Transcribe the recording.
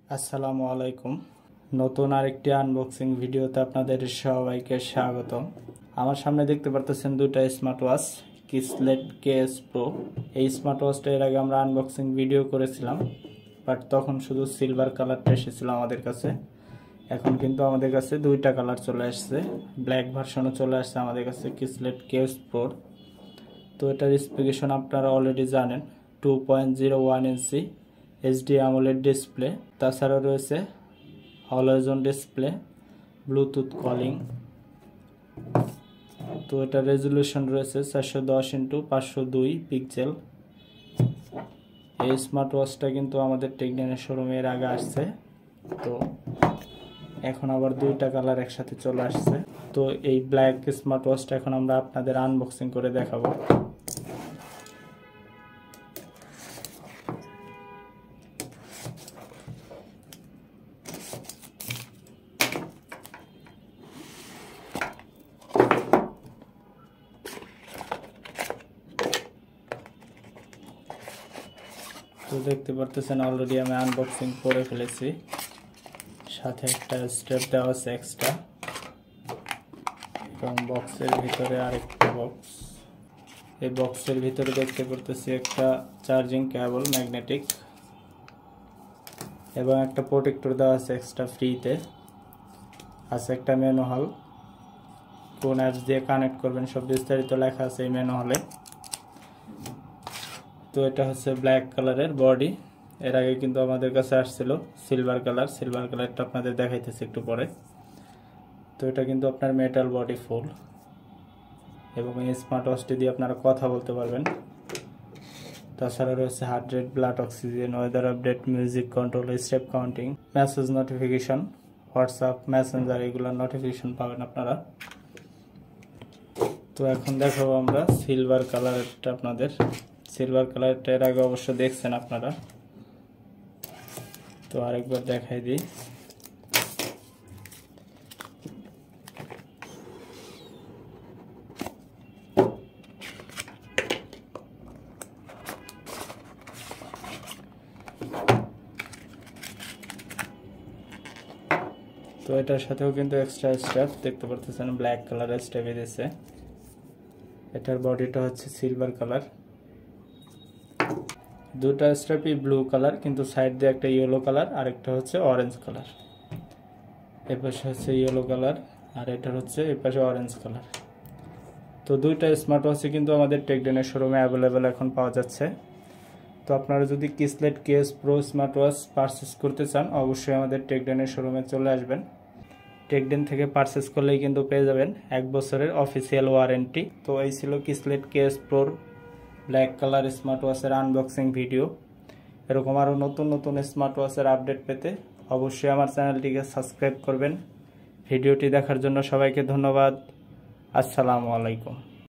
আসসালামু আলাইকুম। নতুন আরেকটি আনবক্সিং ভিডিওতে আপনাদের সবাইকে স্বাগতম। আমার সামনে দেখতে পারতেছেন দুটো স্মার্ট ওয়াচ কিসলেট কেএস প্রো। এই স্মার্ট ওয়াচটা এর আগে আমরা আনবক্সিং ভিডিও করেছিলাম, বাট তখন শুধু সিলভার কালারটা এসেছিল আমাদের কাছে। এখন কিন্তু আমাদের কাছে দুইটা কালার চলে আসছে, ব্ল্যাক ভার্সনও চলে আসছে আমাদের কাছে কিসলেট কেএস প্রোর। তো এটার স্পেসিফিকেশন আপনারা অলরেডি জানেন, 2.01 ইঞ্চি এইচডি অ্যামোলেড ডিসপ্লে, তাছাড়া রয়েছে হলোজেন ডিসপ্লে, ব্লুটুথ কলিং। তো এটা রেজুলেশন রয়েছে 410x502 পিক্সেল। এই স্মার্ট ওয়াচটা কিন্তু আমাদের টেকনিনের শোরুমে এর আগে আসছে, তো এখন আবার দুইটা কালার একসাথে চলে আসছে। তো এই ব্ল্যাক স্মার্ট ওয়াচটা এখন আমরা আপনাদের আনবক্সিং করে দেখাবো। তো দেখতে পারতেছেন অলরেডি আমি আনবক্সিং করে ফেলেছি, সাথে একটা স্ট্র্যাপ দেওয়া আছে এক্সট্রা, এবং বক্সের ভিতরে আরেকটা বক্স। এই বক্সের ভিতরে দেখতে পারতেছি একটা চার্জিং কেবল ম্যাগনেটিক, এবং একটা প্রোটেক্টর দেওয়া আছে এক্সট্রা ফ্রিতে। আছে একটা ম্যানুয়াল, কোন অ্যাপস দিয়ে কানেক্ট করবেন সব বিস্তারিত লেখা আছে এই ম্যানুয়ালে। তো এটা হচ্ছে ব্ল্যাক কালারের বডি। এর আগে কিন্তু আমাদের কাছে আসছিল সিলভার কালারটা আপনাদের দেখাইতেছি একটু পরে। তো এটা কিন্তু আপনার মেটাল বডি ফুল, এবং এই স্মার্ট ওয়াচটি দিয়ে আপনারা কথা বলতে পারবেন। তাছাড়া রয়েছে heart rate, blood oxygen, weather update, music control, step counting, message notification, WhatsApp, Messenger, এগুলোর নোটিফিকেশন পাবেন আপনারা। তো এখন দেখাবো আমরা সিলভার কালারটা আপনাদের। সিলভার কালারটা এর আগে অবশ্য দেখছেন আপনারা, তো আরেকবার দেখাই দিই। তো এটার সাথেও কিন্তু এক্সট্রা স্ট্র্যাপ দেখতে পারতেছেন, ব্ল্যাক কালারের স্ট্র্যাপ দিয়েছে। এটার বডিটা হচ্ছে সিলভার কালার, দুটা স্ট্র্যাপই ব্লু কালার, কিন্তু সাইড দিয়ে একটা ইয়েলো কালার আর একটা হচ্ছে অরেঞ্জ কালার। এর পাশে হচ্ছে ইয়েলো কালার, আর এটার হচ্ছে এর পাশে অরেঞ্জ কালার। তো দুইটা স্মার্ট ওয়াচই কিন্তু আমাদের টেকডেনের শোরুমে অ্যাভেলেবেল এখন পাওয়া যাচ্ছে। তো আপনারা যদি কিসলেট KS pro smart watch purchase করতে চান, অবশ্যই আমাদের টেকডেনের শোরুমে চলে আসবেন। টেকডেন থেকে পারচেস করলেই কিন্তু পেয়ে যাবেন 1 বছরের অফিসিয়াল ওয়ারেন্টি। তো এই ছিল কিসলেট কেএস প্রোর ব্ল্যাক কালার স্মার্ট ওয়াচের আনবক্সিং ভিডিও। এরকম আরও নতুন নতুন স্মার্ট ওয়াচের আপডেট পেতে অবশ্যই আমার চ্যানেলটিকে সাবস্ক্রাইব করবেন। ভিডিওটি দেখার জন্য সবাইকে ধন্যবাদ। আসসালামু আলাইকুম।